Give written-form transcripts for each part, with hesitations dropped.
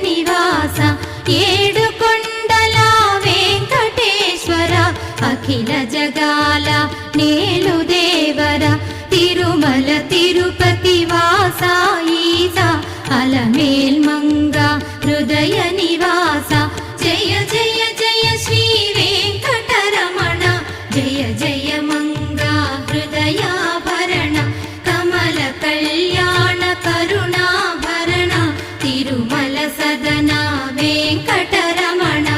నివాస ఏడుకొండల వెంకటేశ్వర అఖిల జగాల నేలు దేవర తిరుమల తిరుపతి వాస ఈస అలమేల్ మంగ హృదయ నివాస జయ జయ జయ శ్రీ వెంకటరమణ జయ జయ మంగ హృదయాభరణ కమల కళ్యాణ కరుణాభరణ తిరుమల సదన వెంకటరమణ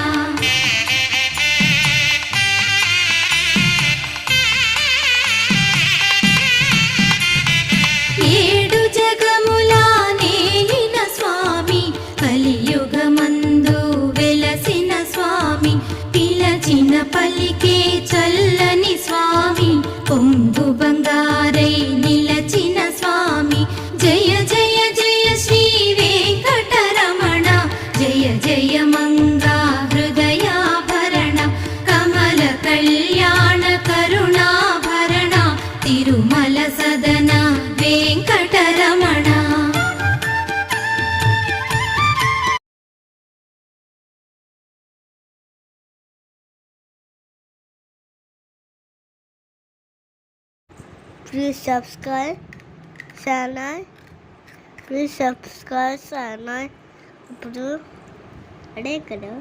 ఏడు జగముల నేలిన స్వామి కలియుగమందు వెలసిన స్వామి పిలచిన పలికే చల్లని స్వామి పొంగు బంగారై నిలచిన స్వామి జయ జయ జయ శ్రీ వెంకటరమణ జయ జయ మంగా హృదయాభరణ కమల కళ్యాణ కరుణాభరణ Tirumala సదన Venkataramana Please subscribe channel. Please subscribe channel. ఇప్పుడు అడే కదా